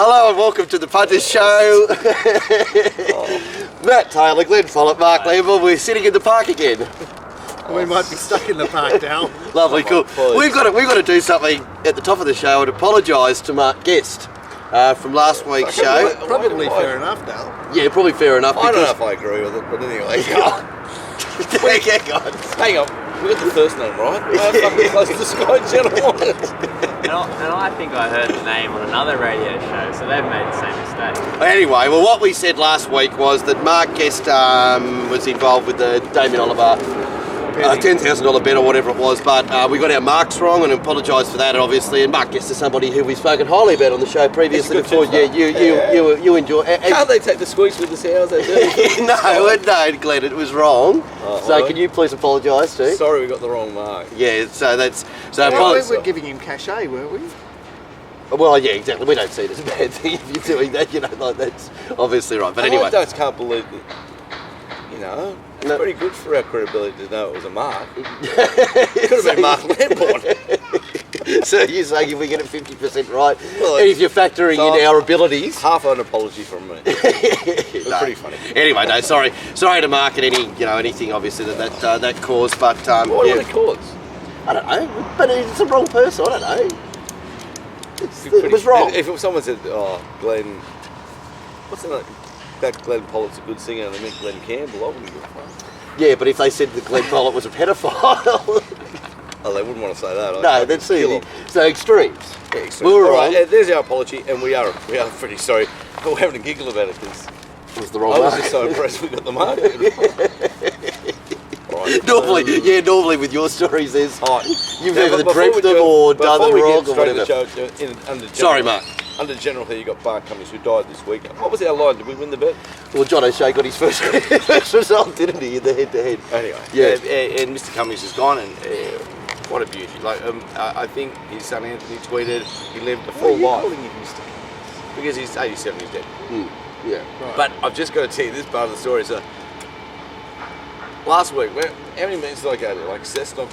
Hello and welcome to the Punters show. Matt Taylor, Glenn Follett, Mark Lamble. We're sitting in the park again. We might be stuck in the park now. Lovely, cool. We've got to do something at the top of the show and apologise to Mark Guest from last week's show. Probably fair enough now. Yeah, probably fair enough. I don't know if I agree with it, but anyway. Hang on, we got the first name right. I'm fucking close to the Sky Channel. And I think I heard the name on another radio show, so they've made the same mistake. Anyway, well, what we said last week was that Mark Guest was involved with the Damien Oliver $10,000 bet or whatever it was, but we got our marks wrong and apologise for that, obviously. And Mark Guest is somebody who we've spoken highly about on the show previously before. Yeah, you enjoy. Can't they take the squeeze with us hours they do? No, Glenn, it was wrong. So can you please apologise too? Sorry, we got the wrong mark. Yeah, so that's we're giving him cachet, weren't we? Well, yeah, exactly. We don't see it as a bad thing if you're doing that. You know, like that's obviously right. But anyway, I just can't believe that. You know, it's pretty good for our credibility to know it was a mark. It could have been Mark Lamborn. So you're saying if we get it 50% right, well, if you're factoring in our abilities, half an apology from me. It was pretty funny. Anyway, no, sorry to mark at anything obviously that caused, but what yeah. did it cause? I don't know, but it's the wrong person. I don't know. It was wrong. If someone said, "Oh, Glenn, what's that? That Glenn Pollock's a good singer," and they meant Glenn Campbell, I wouldn't give a fuck. Yeah, but if they said that Glenn Follett was a pedophile, oh, they wouldn't want to say that. No, that's easy. So extremes. Yeah, extremes. We were wrong. Right, there's our apology, and we are pretty sorry. We're having a giggle about it because it was the wrong. I was just so impressed we got the mark. Right. Normally with your stories, you've either dreamt them or done them wrong or whatever. Sorry, Mark. Under general here, you got Bart Cummings who died this week. What was our line? Did we win the bet? Well, John O'Shea got his first result, didn't he, in the head-to-head? Anyway, and Mr. Cummings is gone, and what a beauty! Like I think his son Anthony tweeted he lived a full life. Why are you calling him Mr. Cummings? Because he's 87, he's dead. Yeah, right. But I've just got to tell you this part of the story. So last week, how many meetings did I go to? Like Cessnock,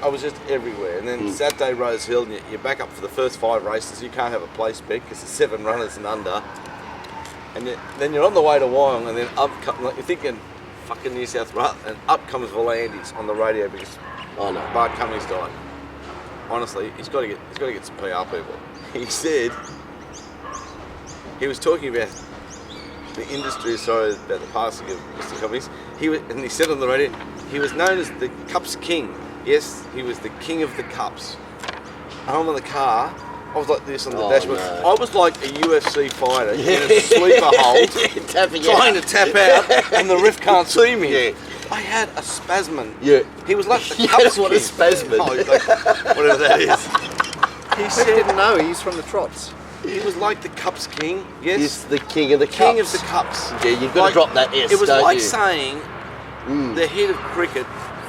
I was just everywhere. And then Saturday, Rose Hill, and you're back up for the first 5 races. You can't have a place bet because there's 7 runners and under. And then you're on the way to Wyong, and then you're thinking, fucking New South Wales, and up comes Volandis on the radio because Bart Cummings died. Honestly, he's got to get some PR people. He said he was talking about the industry, about the passing of Mr. Cummings. And he said on the radio, he was known as the Cups King. Yes, he was the king of the cups. I'm in the car, I was like this on the dashboard. No. I was like a UFC fighter in a sleeper hold, trying to tap out, and the ref can't see me. Yeah. I had a spasmin. Yeah. He was like the Cups King. What a spasmin. Whatever that is. He said, didn't know, he's from the Trots. He was like the Cups King, yes. He's the king of the cups. King of the cups. Yeah, you've got to drop that S, it was don't like you? saying the head of cricket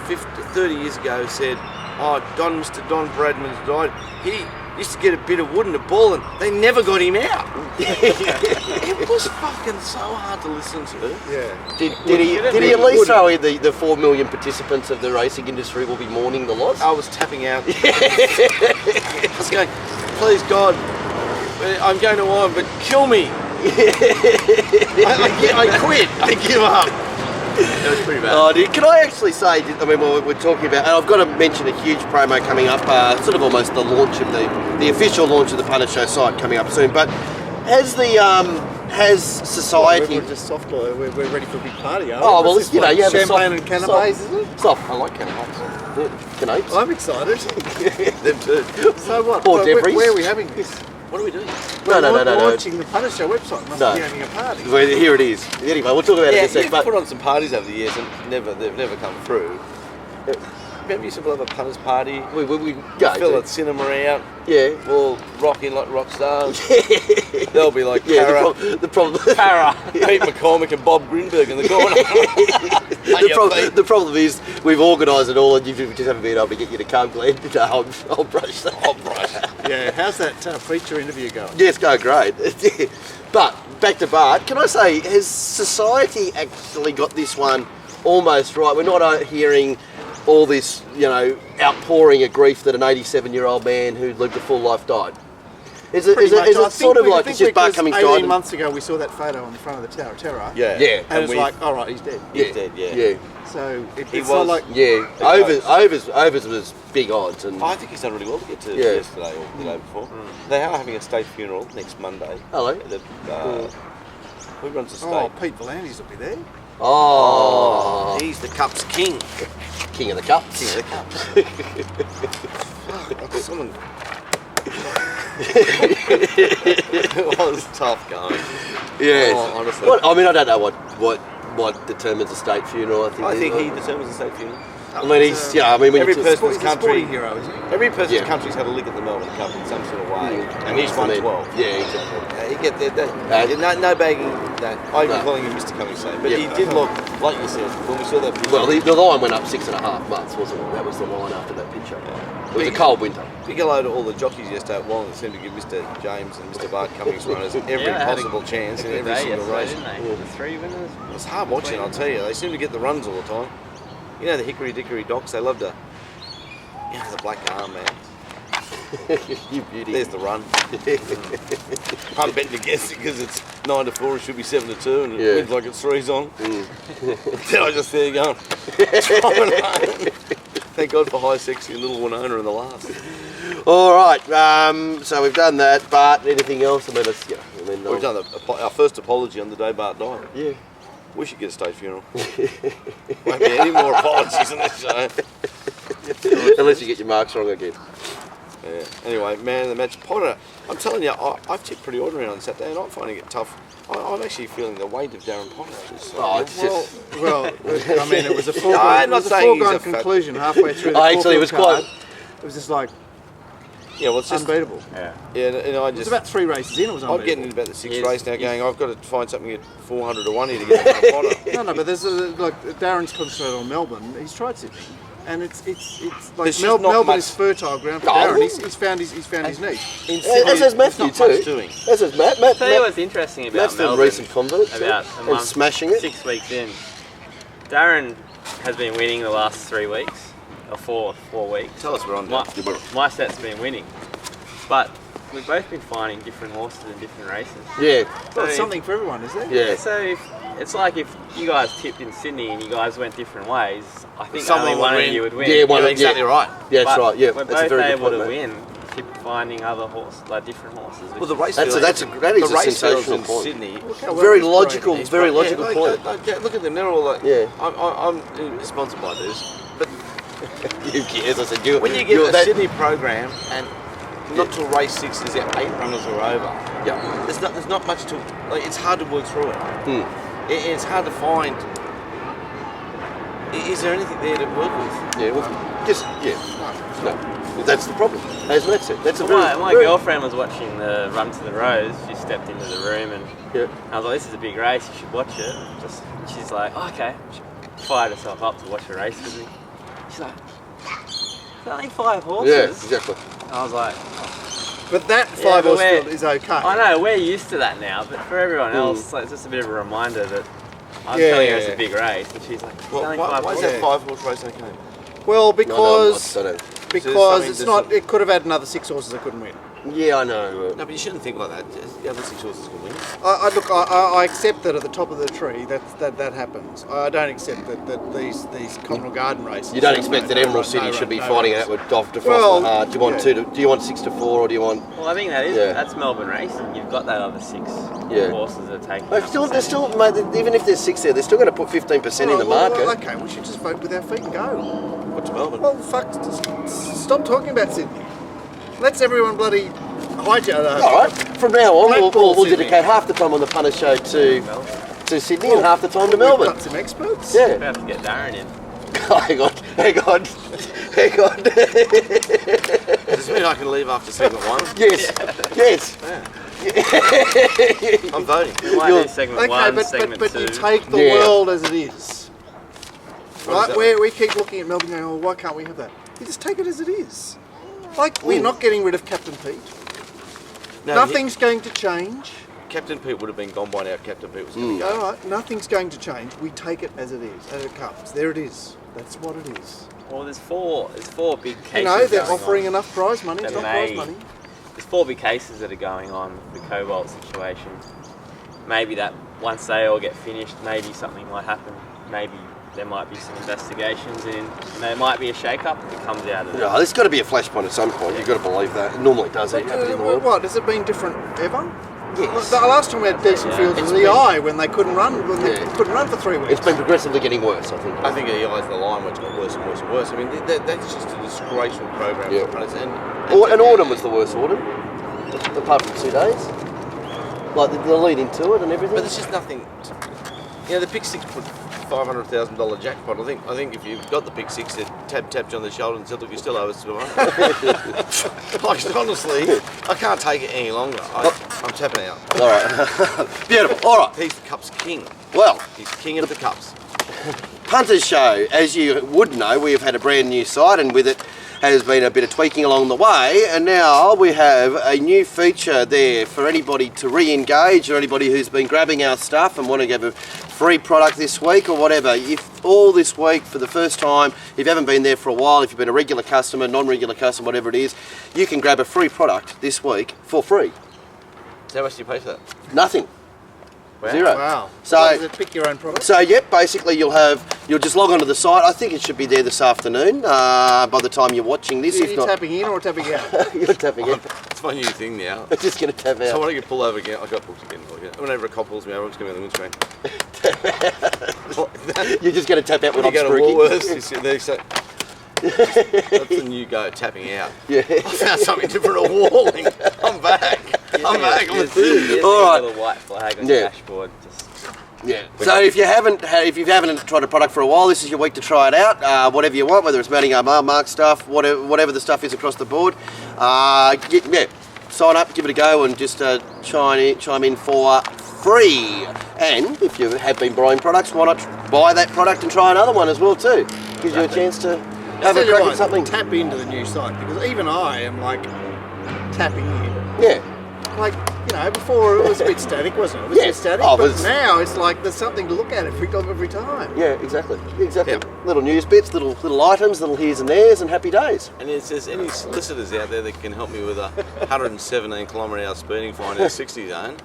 30 years ago said, Mr. Don Bradman's died. He used to get a bit of wood and a ball and they never got him out. It was fucking so hard to listen to. Yeah. Did he at least throw in the 4 million participants of the racing industry will be mourning the loss? I was tapping out. I was going, please God, I'm going to Wyong, but kill me. I quit. I give up. It was pretty bad. Oh, dude, can I actually say, we're talking about, and I've got to mention a huge promo coming up, sort of almost the launch of the official launch of the Punters Show site coming up soon, but has society... We're just soft, we're ready for a big party, aren't we? Oh, well, you have champagne and canapes, isn't it? Soft. I like canapes. Canapes? I'm excited. Them too. So what? Or where are we having this? What are we doing? We're launching the Punters Show website. Must be having a party. Well, here it is. Anyway, we'll talk about it in a sec. We've put on some parties over the years and they've never come through. Remember you used to have a Punters party? We go. Fill the cinema out. Yeah. We'll rock in like rock stars. They'll be like Para. The problem. Para. Pete McCormick and Bob Greenberg in the corner. The problem is we've organised it all and you just haven't been able to get you to come, Glenn. I'll brush that. I'll brush. Yeah, how's that feature interview going? Yes, go great. But back to Bart, can I say, has society actually got this one almost right? We're not hearing all this, outpouring of grief that an 87-year-old man who lived a full life died. Is it Pretty much. I sort think of we- I like think it's just Bart because Cummings 18 died? months ago, we saw that photo on the front of the Tower of Terror. Yeah. Yeah. And it's we- like, all right, he's dead. He's dead, yeah. Yeah. So it's He not was- like Yeah. Overs was big odds, and I think he's done really well to get to Yeah. yesterday or the day before. They are having a state funeral next Monday. hello. Who runs the state? oh, Pete Volandis will be there. Oh, He's the Cups king. king of the cups. King of the Cups. Someone. It was tough going. Yes. Oh, honestly. What, I mean, I don't know what determines a state funeral. I think he determines the state funeral. I mean, he's I mean, when Every you person- He's a country- sporting hero, isn't he? Every person's Yeah. country's had a lick at the Melbourne Cup in some sort of way, and he's I won mean, 12. Yeah, exactly. You get there. No bagging. I even calling him Mr. Cummings, but Yeah. he did look like you said when we saw that. Picture, Well, the line went up 6.5 months, wasn't it? That was the line after that picture. It was a cold winter. big hello to all the jockeys yesterday at Long that seemed to give Mr. James and Mr. Bart Cummings runners every Yeah, they had possible chance in Good every day single yesterday, race. didn't they? The 3 winners. It's hard watching, I'll tell you. They seem to get the runs all the time. You know the Hickory Dickory Docks. They love to. You know the black arm man. You beauty. There's the run. I'm betting against it because it's 9 to 4. It should be 7 to 2, and it Yeah. wins like it's 3's on. Then I just there going. Thank God for High Sexy and Little Winona in the last. All right. So we've done that. But anything else? I mean, it's, I mean, We've done our first apology on the day Bart died. Yeah. We should get a state funeral. Won't be any more apologies on this show. Unless you get your marks wrong again. Yeah. Anyway, man of the match, Potter. I'm telling you, I've tipped pretty ordinary on Saturday, and I'm finding it tough. I'm actually feeling the weight of Darren Potter. Oh, it's just. Well, I mean, it was a No, I'm foregone, not saying he's a fat- conclusion halfway through the Actually, it was Caulfield quite. card. It was just like Yeah, well, it's just unbeatable. Yeah. yeah, and I It was just. about 3 races in, it was I'm unbeatable. getting into about the 6th Yes, race now, yes. going. I've got to find something at 400 to 1 here to get Darren Potter. No, but there's like Darren's concentrated on Melbourne. He's tried Sydney, and it's like There's just not Melbourne much- is fertile ground for Oh. Darren. He's found his niche. In As Sydney, has Matthew there's not much too. doing. As has Matt. I'll tell you what's interesting about Matt's the Melbourne. recent convert. About a and month, smashing it. 6 weeks in. Darren has been winning the last 3 weeks, or 4 weeks. Tell us we're on. My set's been winning. But we've both been finding different horses in different races. Yeah. Well, it's something for everyone, is there? Yeah. So it's like if you guys tipped in Sydney and you guys went different ways, I think Someone only one would of win. you would win. Yeah, one Yeah, of- exactly right. Yeah, that's But right. Yeah, we're that's a both very good able point, to mate. win, finding other horses, like different horses. Well, the race That's a- field- that's a- that is the a race fields sensational in point. Sydney. Look how well Very he's logical. operated. Very Yeah, logical like, point. look at them. They're all like. Yeah. I'm sponsored by this, but Who cares? I said you. when you get you're a that- Sydney program and not till race 6 is there 8 runners are over. Yeah. There's not much to. Like, it's hard to work through it. Hmm. It's hard to find. Is there anything there to work with? Yeah. Well, just no. That's the problem. As Matt said, that's a Well, very. my very- girlfriend was watching the Run to the Rose. She stepped into the room and Yeah. I was like, "This is a big race. You should watch it." She's like, oh, "Okay." She fired herself up to watch the race with me. She's like, "There's only 5 horses." Yeah. Exactly. I was like, But that Yeah, 5 but horse we're- field is okay. "I know we're used to that now, but for everyone else, like, it's just a bit of a reminder that I'm Yeah, telling her yeah, it's yeah. a big race, and she's like, "There's Well, only why 5 is horses." that 5-horse race okay? Well, No, because I don't. something it's that's not. not- It could have had another 6 horses that couldn't win. Yeah, I know. No, but you shouldn't think like that. The other 6 horses can win. I accept that at the top of the tree that happens. I don't accept that these Commonwealth Garden races. You don't expect that Emerald no, City no, should be no, fighting no. out with Dov DeFrost Well, and Hart. Do you want yeah. do you want 6 to 4 or do you want? Well, I think Yeah. that's Melbourne racing. You've got that other 6 Yeah. horses that are taking. They're still, mate, even if there's 6 there, they're still going to put 15% in the Well, market. okay, we should just vote with our feet and go. What's Melbourne? Well, fuck, stop talking about Sydney. Let's everyone bloody hijack. All right. From now on, Blackpool, we'll Sydney. dedicate half the time on the Punter show to Sydney and half the time to We've Melbourne. got some experts. Yeah. We have to get Darren in. hang on. Does this mean I can leave after segment 1? Yes. Yes. I'm voting. We might You're- do segment Okay, 1, but segment 2. you take the Yeah. world as it is. What Right? is Where we keep looking at Melbourne going, oh, why can't we have that? You just take it as it is. Like, we're not getting rid of Captain Pete. No, Nothing's going to change. Captain Pete would have been gone by now. Captain Pete was going to go. All right, nothing's going to change. We take it as it is, as it comes. There it is. That's what it is. Well, there's four big cases. You know, they're going offering on. enough prize money. It's That not prize may- money. there's 4 big cases that are going on with the cobalt situation. Maybe that once they all get finished, maybe something might happen. Maybe there might be some investigations and there might be a shake-up that comes out of it. Yeah, there's got to be a flashpoint at some point. You've got to believe that. It normally does. It happens in the world. What, has it been different ever? Yes. The last time we had decent fields was the eye when they couldn't run. They couldn't run for 3 weeks. It's been progressively getting worse, I think. I think the eyes of the line where it's got worse and worse and worse. I mean, that's just a disgraceful program for punters. And autumn was the worst autumn, apart from 2 days. Like the lead into it and everything. But there's just nothing. The pick six put $500,000 jackpot. I think if you've got the pick six, it tapped you on the shoulder and said, "Look, you still owe us some money." Like, honestly, I can't take it any longer. I'm tapping out. All right, beautiful. All right, He's the Cups king. well, He's king of the Cups. Punters Show, as you would know, we have had a brand new site, and with it has been a bit of tweaking along the way, and now we have a new feature there for anybody to re-engage, or anybody who's been grabbing our stuff and want to give a free product this week or whatever. If all this week for the first time, if you haven't been there for a while, if you've been a regular customer, non-regular customer, whatever it is, you can grab a free product this week for free. So how much do you pay for that? Nothing. Wow. Zero. Wow. So, Does it pick your own product? So yep, basically you'll just log onto the site. I think it should be there this afternoon. By the time you're watching this, Are if you not, tapping in or tapping out? you're tapping in. It's my new thing now. I'm just gonna tap So out. when I get pulled over again, I got booked again. Whenever a cop pulls me over, I'm just going to be on the windscreen. You're just gonna tap out when When I'm you go to spooky. Woolworths, you sit there, so that's the new go, tapping out. Yeah. I found something different at walling. I'm back. I'm back. I'm a dude. All right. A little white flag on Yeah. your dashboard. Just Yeah. So if you haven't tried a product for a while, this is your week to try it out. Whatever you want, whether it's mounting arm mark stuff, whatever the stuff is across the board. Sign up, give it a go, and just chime in for free. And if you have been buying products, why not buy that product and try another one as well too? Gives you a chance to have a crack at something. Tap into the new site, because even I am like tapping in. Yeah. Like, before it was a bit static, wasn't it? It was a bit static, but now it's like there's something to look at every time. Yeah, exactly. Yeah. Little news bits, little items, little here's and there's, and happy days. And if there's any solicitors out there that can help me with a 117 km/h speeding fine in a 60 zone,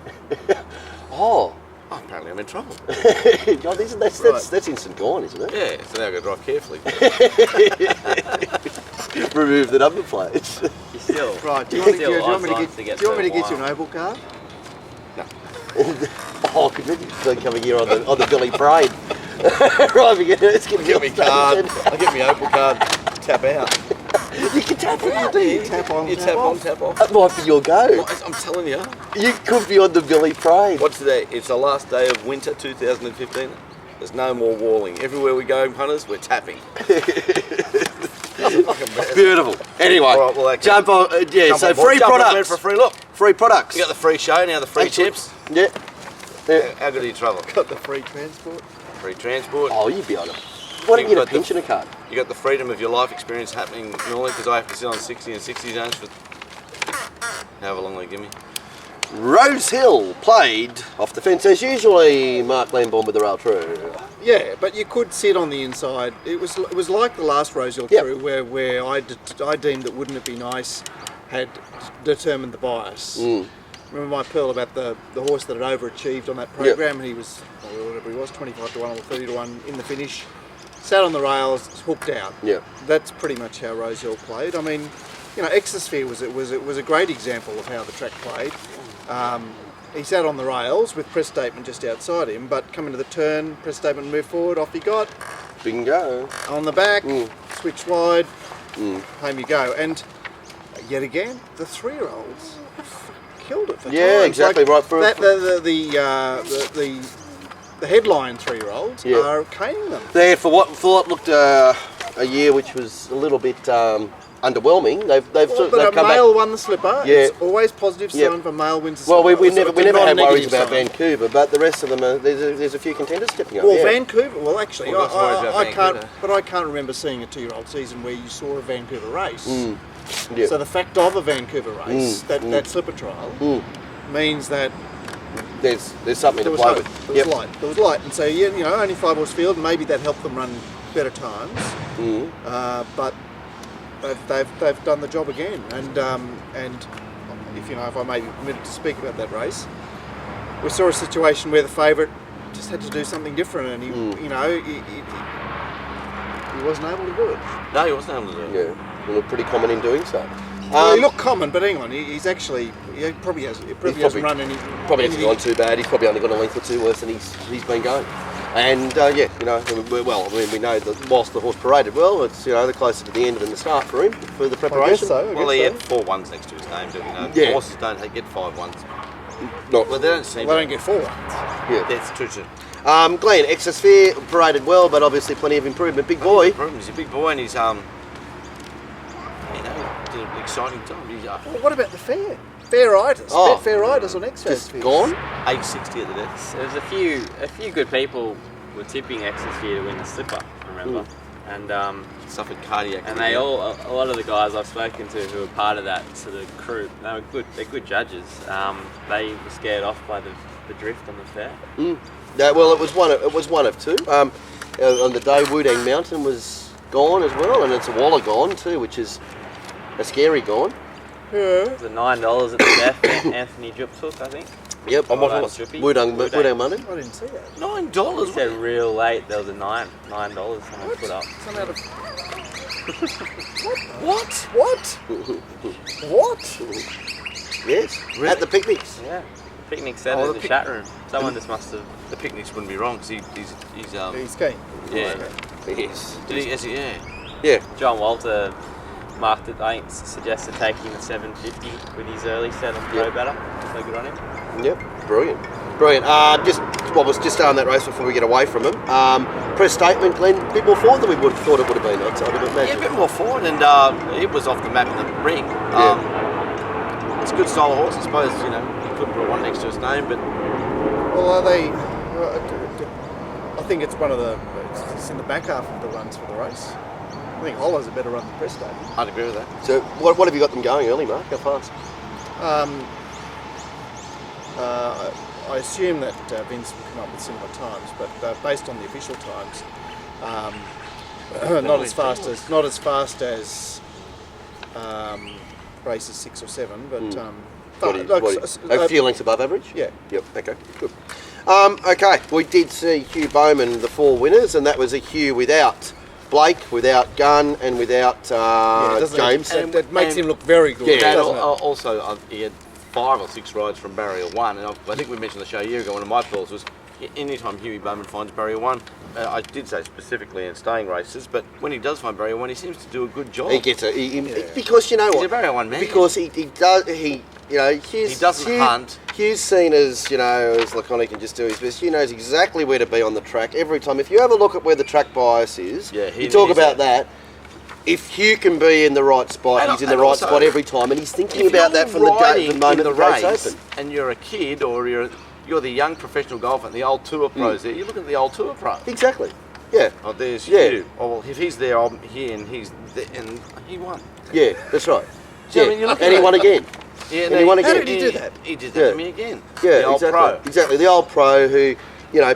Oh. apparently I'm in trouble. God, that's instant gone, isn't it? Yeah, so now I've got to drive carefully. Remove the number plates. you still. Right, do you want me Still to get you an Opal card? Oh, could you imagine coming here on the Billy Parade? Right, it's going to Get me card. I'll get me Opal card. Tap out. You can tap out. You tap on, You tap on, tap off. That might be your go. I'm telling you. You could be on the Billy Parade. What's today? It's the last day of winter 2015. There's no more walling. Everywhere we go, punters, we're tapping. Beautiful. Anyway, All right, well, jump on. Jump on board. Free Jump on products. board for a free look. Free products. You got the free show now, the free Excellent. chips. Yeah. How good do you travel? Got the free transport. Free transport. Oh, you'd be on it. Why don't you get a pensioner card? You got the freedom of your life experience happening normally, because I have to sit on 60 and 60 zones for however long they give me. Rose Hill played off the fence as usually. Mark Lambourne with the rail true. Yeah, but you could sit on the inside. It was like the last Rosehill Yep. crew where I deemed that wouldn't it be nice had determined the bias. Remember my pearl about the horse that had overachieved on that program, and he was, whatever he was, 25 to 1 or 30 to 1 in the finish. Sat on the rails, hooked out. Yeah. That's pretty much how Rosehill played. I mean, Exosphere was a great example of how the track played. He sat on the rails with press statement just outside him, but coming to the turn, press statement moved forward, off he got. Bingo. On the back, switched wide, home you go. And yet again, the 3-year-olds killed it for Yeah, times. exactly, right for that, the headline 3-year-olds Yeah. are caning them. There for what looked a year which was a little bit underwhelming. They've But a come male back. won the slipper. Yeah. It's always positive sign Yeah. if a male wins the Well, slipper. we So never it's a had worries non-negative about sign. Vancouver, but the rest of them there's a few contenders stepping up. Well, yeah. Vancouver. Well, actually, Well, that's worries about I can't. Vancouver. But I can't remember seeing a 2-year-old season where you saw a Vancouver race. Yeah. So the fact of a Vancouver race, that slipper trial, means that there's something there to was play hope. with. There was light. There was light, and so only 5-horse field. Maybe that helped them run better times. But they've done the job again, and if I may be permitted to speak about that race, we saw a situation where the favourite just had to do something different, and he wasn't able to do it. No, he wasn't able to do it. Yeah, we were pretty common in doing so. Well, he looked common, but hang on, he probably hasn't run any. Probably hasn't gone too bad. He's probably only got a length or two worse than he's been going. And we know that whilst the horse paraded well, it's they're closer to the end than the start for him for the preparation. Well, he had 4 1s next to his name, but horses don't get 5 1s. Not Well, they don't seem. They don't get 4 ones. Yeah. That's true too. Glenn, Exosphere paraded well, but obviously plenty of improvement. Big boy. He's a big boy, and he's did an exciting time. He's Well, what about the fair? Fairitis. Oh. Fairitis on Just Exosphere. gone. 860 at the death. There was a few good people were tipping Exosphere to win the Slipper, I remember, and Suffered cardiac. and they all a lot of the guys I've spoken to who were part of that sort of crew, they were good. They're good judges. They were scared off by the drift on the fair. Yeah, well, it was one of two. On the day, Wudang Mountain was gone as well, and it's a Waller gone too, which is a scary gone. Yeah. It was $9 at the death. Anthony Jupp took, I think. Yep. On what Oh, horse? Juppie. Wudang Monday. I didn't see that. $9. He said real late there was a $9 someone put up. Some out of... What? What? What? Yes. Really? At the picnics. Yeah. Picnic set Oh, in the the chat room. Someone just must have. The picnics wouldn't be wrong because he's He's keen. yeah. Yes. Did he? Yeah. Yeah. John Walter marked it, I think, suggested taking the 750 with his early set on Pro Batter. So good on him. Yep. Brilliant. Was just on that race before we get away from him. Press statement, Glenn. A bit more forward than we would have thought it would have been. I'd Yeah, imagine. a bit more forward, and it was off the map in the ring. It's a good style of horse, I suppose. He couldn't put one next to his name, but Well, are they... I think it's one of the... It's in the back half of the runs for the race. I think Hollow's a better run than Presto. I'd agree with that. So, what have you got them going early, Mark? How fast? I assume that Vince will come up with similar times, but based on the official times, not as fast as races 6 or 7, but A few lengths above average? yeah. Yep, okay, good. Okay, we did see Hugh Bowman, the 4 winners, and that was a Hugh without Blake, without Gunn, and without James. It makes him look very good. Yeah. And doesn't it? also, he had 5 or 6 rides from Barrier 1, and I think we mentioned the show a year ago, one of my pearls was anytime Huey Bowman finds Barrier 1, I did say specifically in staying races, but when he does find Barrier 1, he seems to do a good job. He gets because you know He's what? a Barrier 1 man. Because he does, Hugh's, He doesn't hunt. Hugh's seen as, as laconic and just do his best. Hugh knows exactly where to be on the track every time. If you have a look at where the track bias is, you talk about that. If Hugh can be in the right spot, he's in the right spot every time, and he's thinking about that from the moment the race open. And you're a kid, or you're the young professional golfer and the old tour pros there, you look at the old tour pro. Exactly. Yeah. Oh, there's Yeah. Hugh. Oh, well, if he's there, I'm here, and he's there, and he won. Yeah, that's right. So, I mean, you look at and he that. won again. Yeah, And he won How again. did he do that? He did that to me again. Yeah, the old exactly. pro. Exactly. The old pro who,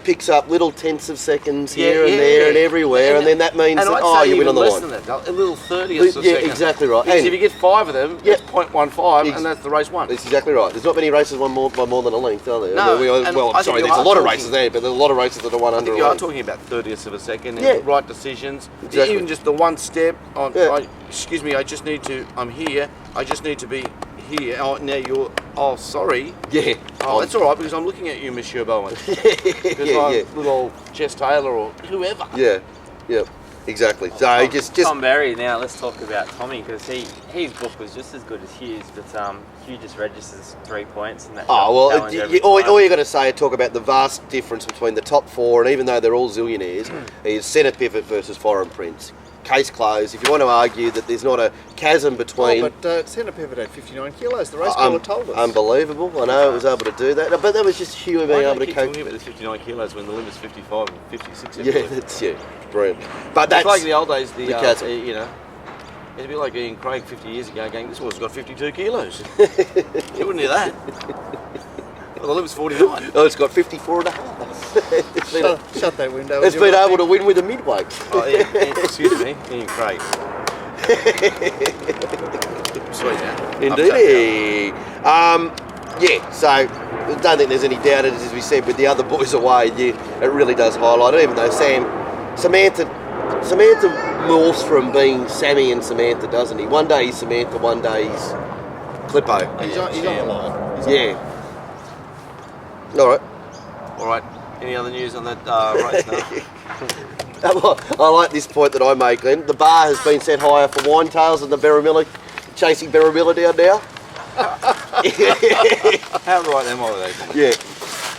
picks up little tenths of seconds here and there yeah. and everywhere, and then that means and that, I'd say you win on even the less line. than that, a little 30th of a Yeah, second. exactly right. Because And if you get 5 of them, Yeah. it's 0.15, and that's the race won. that's exactly right. There's not many races won by more than a length, are there? No, I mean, and well, I I'm think sorry, you there's a are lot of talking- races there, but there's a lot of races that are won I under think a you are length. talking about 30ths of a second, and Yeah. right decisions. Exactly. Even just the one step on, Yeah. excuse me, I'm here, I just need to be here. Oh, now you're, sorry. Yeah. Oh, that's all right, because I'm looking at you, Monsieur Bowen. Because yeah, I'm yeah. little Jess Taylor or whoever. Yeah, yeah, exactly. So just Tom Berry. Now let's talk about Tommy, because his book was just as good as Hugh's, but Hugh just registers 3 points in that. challenge every all time. you got to say is talk about the vast difference between the top 4, and even though they're all zillionaires, is Centre Pivot versus Foreign Prince. Case closed. If you want to argue that there's not a chasm between... but Centre Pivot had 59 kilos, the race caller told us. Unbelievable. I know it was able to do that, but that was just Hugh being Why able do to keep cope. talking about the 59 kilos when the limit's 55 and 56? Yeah, that's brilliant. But that's It's like the old days, the chasm. It'd be like Ian Craig 50 years ago going, this horse has got 52 kilos. You wouldn't hear that. Well, the limit's 49. Oh, it's got 54 and a half. Shut that window. It's been able to win with a midweight. Oh, excuse me, Ian Craig. Sweet, yeah. Indeed. Yeah, so I don't think there's any doubt, as we said, with the other boys away, it really does highlight it, even though Samantha morphs from being Sammy and Samantha, doesn't he? One day he's Samantha, one day he's Clippo. He's on the line. Yeah. All right. All right. Any other news on that race now? I like this point that I make, Glenn. The bar has been set higher for wine tails and the Barramilla, chasing Barramilla down now. How right am I with those? Yeah.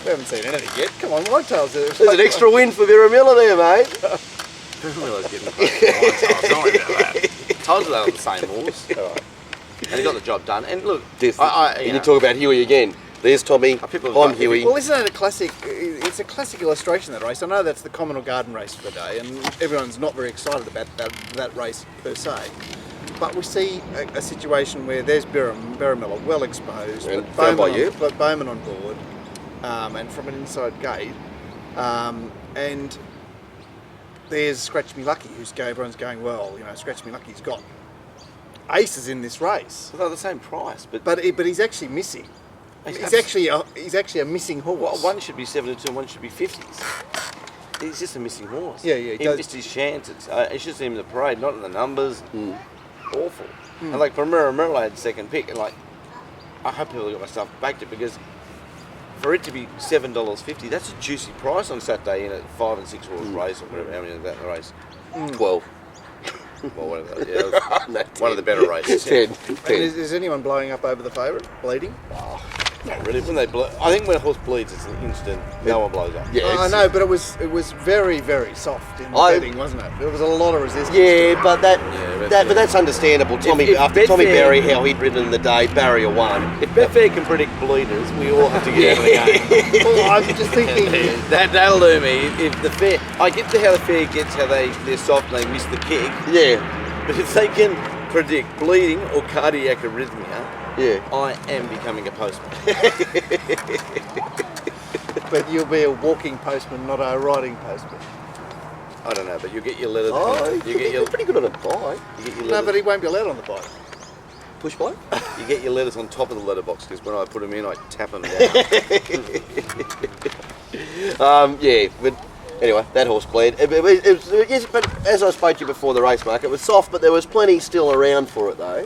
We haven't seen anything yet. Come on, Whitetails. There's an extra win for Barramilla there, mate. Baramilla's getting the don't worry about that. Told you they were the same rules. And he got the job done. And look, And you talk about Huey again. There's Tommy, I'm Huey. Well, isn't that a classic? It's a classic illustration of that race. I know that's the Commonwealth Garden race for the day, and everyone's not very excited about that race per se. But we see a situation where there's Barramilla well exposed, And but found by you. Bowman on board, and from an inside gate, and there's Scratch Me Lucky, everyone's going, well, Scratch Me Lucky's got aces in this race. Well, they're the same price, But he's actually missing. He's actually a missing horse. Well, one should be 72 and one should be 50s. He's just a missing horse. Yeah, he missed his chances. It's just him in the parade, not in the numbers. Awful. And like for Mirror, I had second pick, and like I hope people got my stuff backed it, because for it to be $7.50, that's a juicy price on Saturday in a 5 and 6 horse race or whatever. How many is that in the race? 12. Well, whatever. Yeah, it was one of the better races. 10. Is anyone blowing up over the favourite, bleeding? Not really. When they I think when a horse bleeds, it's an instant. No one blows up. Yeah, I know, but it was very, very soft in the betting, wasn't it? There was a lot of resistance. Yeah, but but that's understandable. After Tommy Berry, how he'd ridden in the day, barrier 1. If Betfair can predict bleeders, we all have to get out of the game. Well, I'm just thinking. That'll do me. If the fair, I get how the fair gets how they're soft and they miss the kick. Yeah. But if they can predict bleeding or cardiac arrhythmia, Yeah. I am becoming a postman. But you'll be a walking postman, not a riding postman. I don't know, but you get your letters. You're pretty good on a bike. You get your No, letters, but he won't be allowed on the bike. Push bike? you get your letters on top of the letterbox, because when I put them in, I tap them down. Yeah, but anyway, that horse bled. Yes, but as I spoke to you before the race, Mark, it was soft, but there was plenty still around for it, though.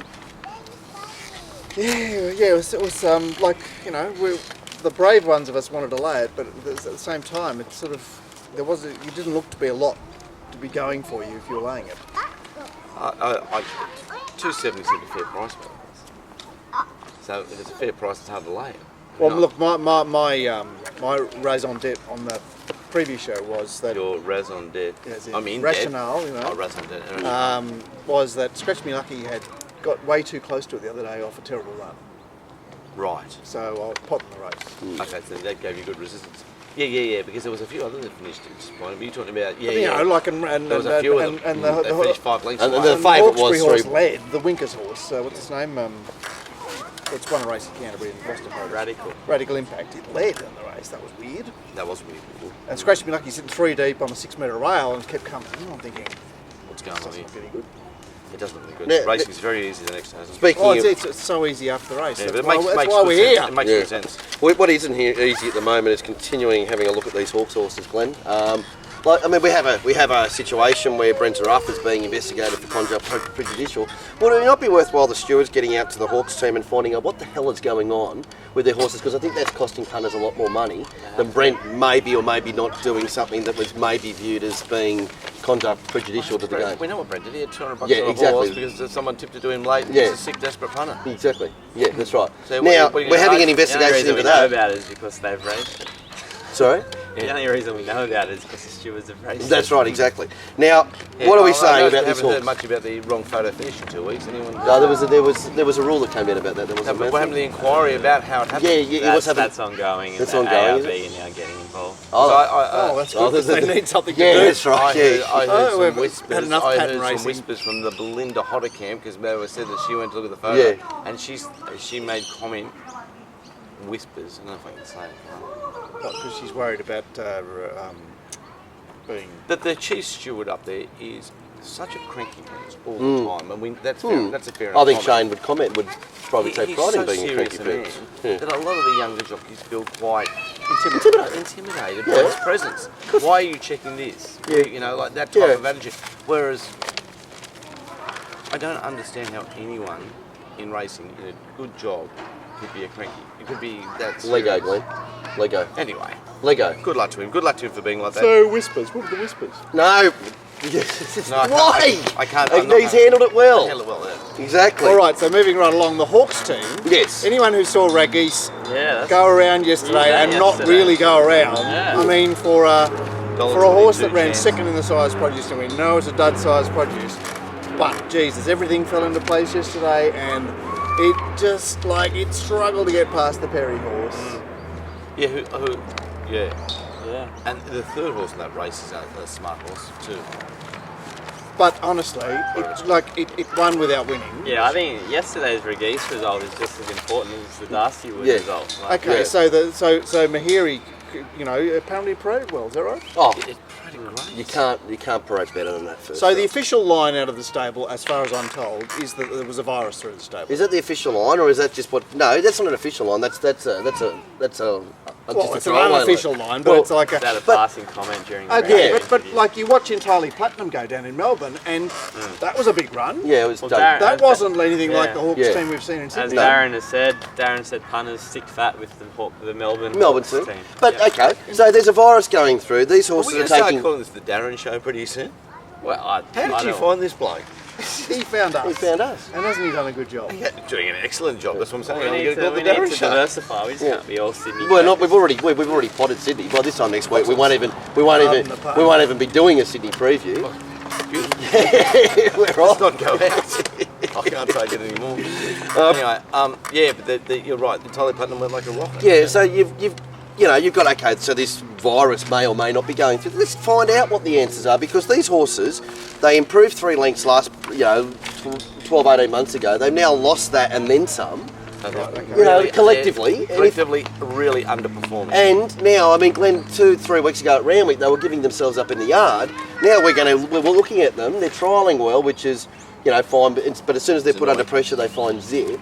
Yeah, it was like, the brave ones of us wanted to lay it, but at the same time, it's sort of, it didn't look to be a lot to be going for you if you were laying it. 270 seemed a fair price for it. So if it's a fair price, it's hard to lay it. Well, look, my raison d'etre on the previous show was that Your raison d'etre. rationale, Oh, raison d'etre. was that Scratch Me Lucky had got way too close to it the other day off a terrible run. Right. So I'll pot in the race. Okay, so that gave you good resistance. Yeah, because there was a few others that finished disappointed. But you're talking about, There was a few of them. the They finished 5 lengths. And away. the favourite Hawkesbury was horse 3. led, the Winkers horse, what's his name? It's won a race in Canterbury and lost a Radical Impact. It led in the race, that was weird. That was weird. And Scratch Me Lucky sitting 3 deep on a 6 metre rail and kept coming. I'm thinking, What's going on that's here? not getting good. It doesn't look good. Yeah, Racing's very easy the next day. Speaking Oh, of, it's so easy after the race. Yeah, but That's it makes why good we're sense. here. It makes good sense. what isn't here easy at the moment is continuing having a look at these Hawks horses, Glenn. We have a situation where Brent Ruff is being investigated for conduct prejudicial. Would it not be worthwhile the stewards getting out to the Hawks team and finding out what the hell is going on with their horses? Because I think that's costing punters a lot more money than Brent maybe or maybe not doing something that was maybe viewed as being conduct prejudicial to the game. We know what Brent did. He had $200 Yeah, on a exactly. horse because someone tipped it to him late. And Yeah. He's a sick, desperate punter. Exactly. Yeah, that's right. So Now, what are you we're gonna having argue? an investigation into The only reason we know that. about it is because they've raced it. Sorry? The only reason we know about it is because the stewards have raced it. That's right, exactly. Now, what are we saying about this I haven't heard horse? much about the wrong photo finish in 2 weeks. Anyone? No, there was a rule that came in about that. There was No, but what happened to the inquiry about how it happened? it was having. That's ongoing. That's and the ongoing, is ARB are now getting involved. That's good, because they need something to Yeah, do. that's right. Yeah. I heard we've some whispers. had enough I pattern heard some racing. whispers from the Belinda Hodder camp because Mary said that she went to look at the photo, Yeah. and she made comment whispers. I don't know if I can say it. Because she's worried about being... That the chief steward up there is such a cranky horse all the time, and that's fair. That's a fair I enough think comment. Shane would probably take He's pride so in being a serious cranky a man bitch. that a lot of the younger jockeys feel quite intimidated by Yeah. his presence. Why are you checking this? Yeah. You know, like that type Yeah. of attitude. Whereas, I don't understand how anyone in racing in a good job could be a cranky. It could be that Lego, serious. Glenn. Lego. Anyway, Lego. good luck to him. Good luck to him for being like that. So whispers. What are the whispers? No. No, I Why? can't. I'm not- He's handled it well. Handled it well, yeah. Exactly. All right. So moving right along, the Hawks team. Yes. Anyone who saw Raggies Yeah, that's go around yesterday Yeah, and not yesterday. really go around. Yeah. I mean, for a horse that 22 ran chance. second in the size produce, and we know it's a dud size produce, but Jesus, everything fell into place yesterday, and it just it struggled to get past the Perry horse. Yeah, yeah. Yeah. And the third horse in that race is a smart horse too. But honestly, it won without winning. Yeah, I think yesterday's Regis result is just as important as the Darcy Wood Yeah. result. Like, Okay, Yeah. so Mahiri, apparently paraded well. Is that right? Oh, It's pretty great. you can't parade better than that first. So the half. official line out of the stable, as far as I'm told, is that there was a virus through the stable. Is that the official line, or is that just what? No, that's not an official line. That's a Well, just a it's an throwaway unofficial line, but it's like is that a but- passing comment during the Okay, race? but you watch Entirely Platinum go down in Melbourne, and that was a big run. Yeah, it was Well, done. Darren- That wasn't anything Yeah. like the Hawks Yeah. team we've seen in As Sydney. Darren said punters stick fat with the Melbourne Melbourne Hawks too. team. But Yeah. okay, so there's a virus going through. These Are we horses going are to start taking. calling this the Darren Show pretty soon? Well, How did you find this bloke? He found us. He found us. And hasn't he done a good job? Yeah, doing an excellent job. That's what I'm saying. We I'm need going to, to call we the need Darren to Show. diversify. We just Yeah. can't be all Sydney. Well, not focused. we've already potted Sydney. By this time next week, we won't even the we won't even be doing a Sydney preview. We're Let's off. not go out. I can't take it anymore. Anyway, yeah, but you're right. The Entirely Platinum went like a rocket. Yeah, so you've got okay. So this virus may or may not be going through. Let's find out what the answers are, because these horses, they improved 3 lengths last 12, 18 months ago. They've now lost that and then some. Collectively. Collectively, really underperforming. And now, I mean, Glenn, 2-3 weeks ago at Randwick, they were giving themselves up in the yard. Now we're looking at them. They're trialling well, which is, fine. But as soon as they're put under pressure, they find zip.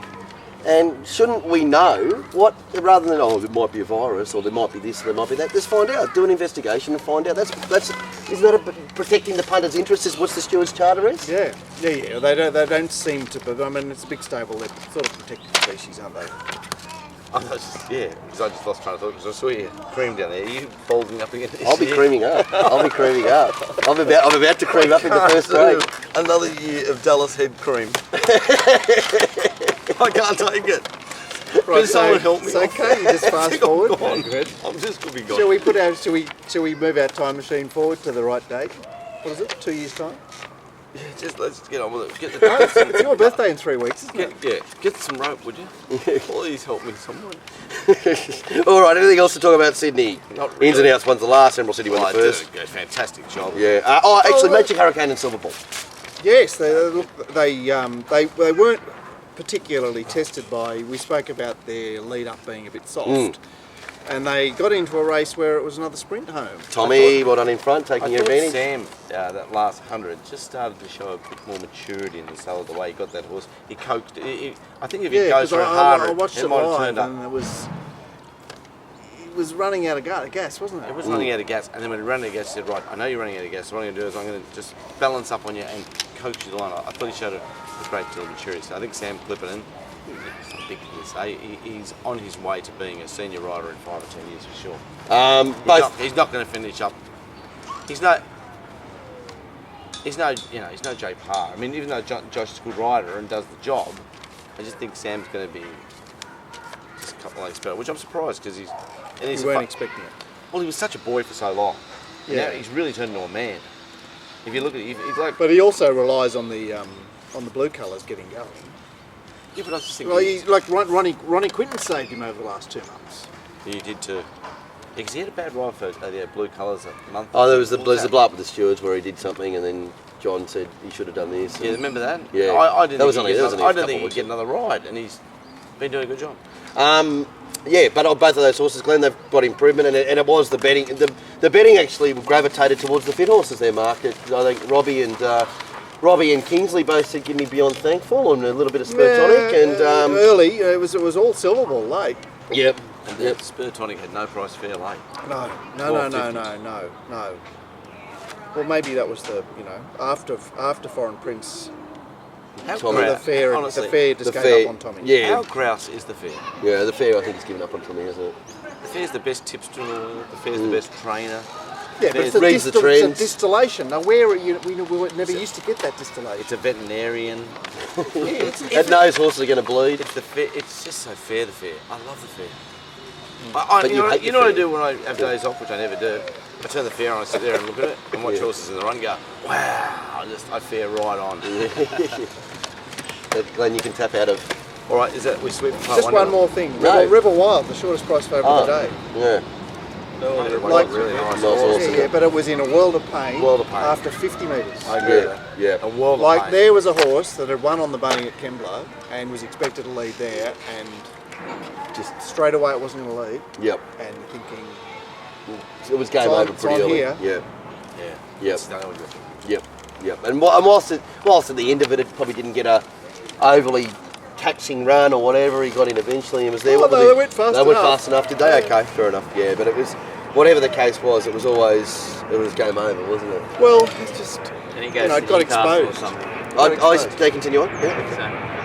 And shouldn't we know what, rather than it might be a virus, or there might be this, or there might be that? Let's find out. Do an investigation and find out. Isn't that protecting the punter's interests? Is what the steward's charter is? Yeah. They don't seem to, but I mean, it's a big stable. They're sort of protected species, aren't they? Because I just lost train of thought because I saw you cream down there. Are you folding up again? I'll be creaming up. I'm about to cream up in the first grade. Another year of Dallas head cream. I can't take it. Can someone help me? So can you just fast forward? Gone. Good. I'm just going to be gone. Shall we move our time machine forward to the right date? What is it? 2 years time? Let's get on with it. Get the It's your birthday in 3 weeks, isn't it? get some rope, would you? Please help me, someone. All right, anything else to talk about Sydney? Not really. Ins and outs, one's the last, Emerald City won the first. Did a fantastic job. Yeah. Actually, Magic Hurricane and Silver Ball. Yes, they weren't particularly tested by. We spoke about their lead up being a bit soft, and they got into a race where it was another sprint home. Tommy, well done in front, I taking your thought advantage. Sam, that last 100, just started to show a bit more maturity in the saddle, the way he got that horse. He coaxed it. I think if he goes because for I 100, watched it it might have live, turned up. and it was running out of gas, wasn't it? It was running out of gas, and then when he ran out of gas, he said, right, I know you're running out of gas, so what I'm going to do is I'm going to just balance up on you and coax you the line. I thought he showed a great deal of maturity. So I think Sam Clipperton, I think he's on his way to being a senior rider in 5 or 10 years for sure. He's not going to finish up. He's no Jay Parr. I mean, even though Josh is a good rider and does the job, I just think Sam's going to be just a couple of lengths better, which I'm surprised because You weren't expecting it. well, he was such a boy for so long. Yeah. Now he's really turned into a man. If you look at it, he's like. But he also relies on the blue colours getting going. Yeah, but I was just thinking. Well, he's like Ronnie Quinton saved him over the last 2 months. He did too. Because he had a bad ride for the blue colours a month. Oh, there was the What was that? blow up with the stewards where he did something, and then John said he should have done this. Yeah, remember that? Yeah. I didn't That was think only- he'd that was get only a I didn't couple think he'd weeks get another ride, and he's been doing a good job. Yeah, but on both of those horses, Glenn, they've got improvement, and it was the betting. The betting actually gravitated towards the fit horses there, Mark. I think Robbie and Robbie and Kingsley both said give me Beyond Thankful and a little bit of Spur Tonic. And early, it was all Silver Ball late. Yep. And the Spur Tonic had no price fair late. No. Well, maybe that was the after Foreign Prince. How Tommy. The fair just the gave fair, up on Tommy. Yeah. How grouse is the fair? Yeah, the fair I think is given up on Tommy, isn't it? The fair's the best tipster, the fair's the best trainer. Yeah, but it's Reads the it's a trends. distillation. Now, where are you? We never used to get that distillation. It's a veterinarian. It knows horses are going to bleed. It's the fair. It's just so fair. The fair. I love the fair. But you hate you the know what I fair. do when I have days off, which I never do. I turn the fair on, I sit there and look at it and watch horses in the run. And go, wow! I fair right on. But Glenn, you can tap out of. All right, is that we sweep part Just one now? more thing. No. River Wild, the shortest price favourite of the day. Yeah. Like- really nice. Nice horse. Yeah, but it was in a world of pain. World of pain. After 50 metres. I agree with that. Yeah. A world of Like pain. there was a horse that had won on the bunny at Kembla and was expected to lead there, and just straight away it wasn't going to lead. Yep. And thinking, It was game It's on- over it's pretty on early. here. Yeah. Yeah. Yep. It's nailed it. Yep. Yep. And whilst at the end of it, it probably didn't get a overly taxing run or whatever. He got in eventually and was there. Oh, What no, was they it? went fast They went enough. fast enough, did they? Okay, fair enough. Yeah, but it was whatever the case was. It was game over, wasn't it? well, it's just And he goes it to got Newcastle or exposed. something. They continue on. Yeah.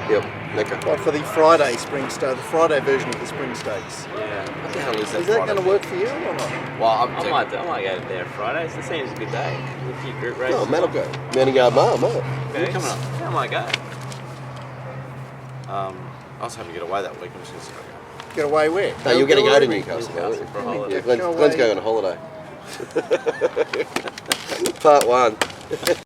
So, Yep. Okay. Well, for the Friday spring stake, the Friday version of the spring stakes. yeah. What the hell is that? Is that Friday? going to work for you or not? Well, I might go there Fridays. It seems a good day. A few group races. Oh, Matt will go. Mounting Yard Mile, mate. Okay. coming up. Yeah, I might go. I was hoping to get away that week. I'm just going to see how Get away where? No, you're going to go to Newcastle. Newcastle, aren't you? For a holiday. Yeah. Glenn's Go going away. on a holiday. Part 1.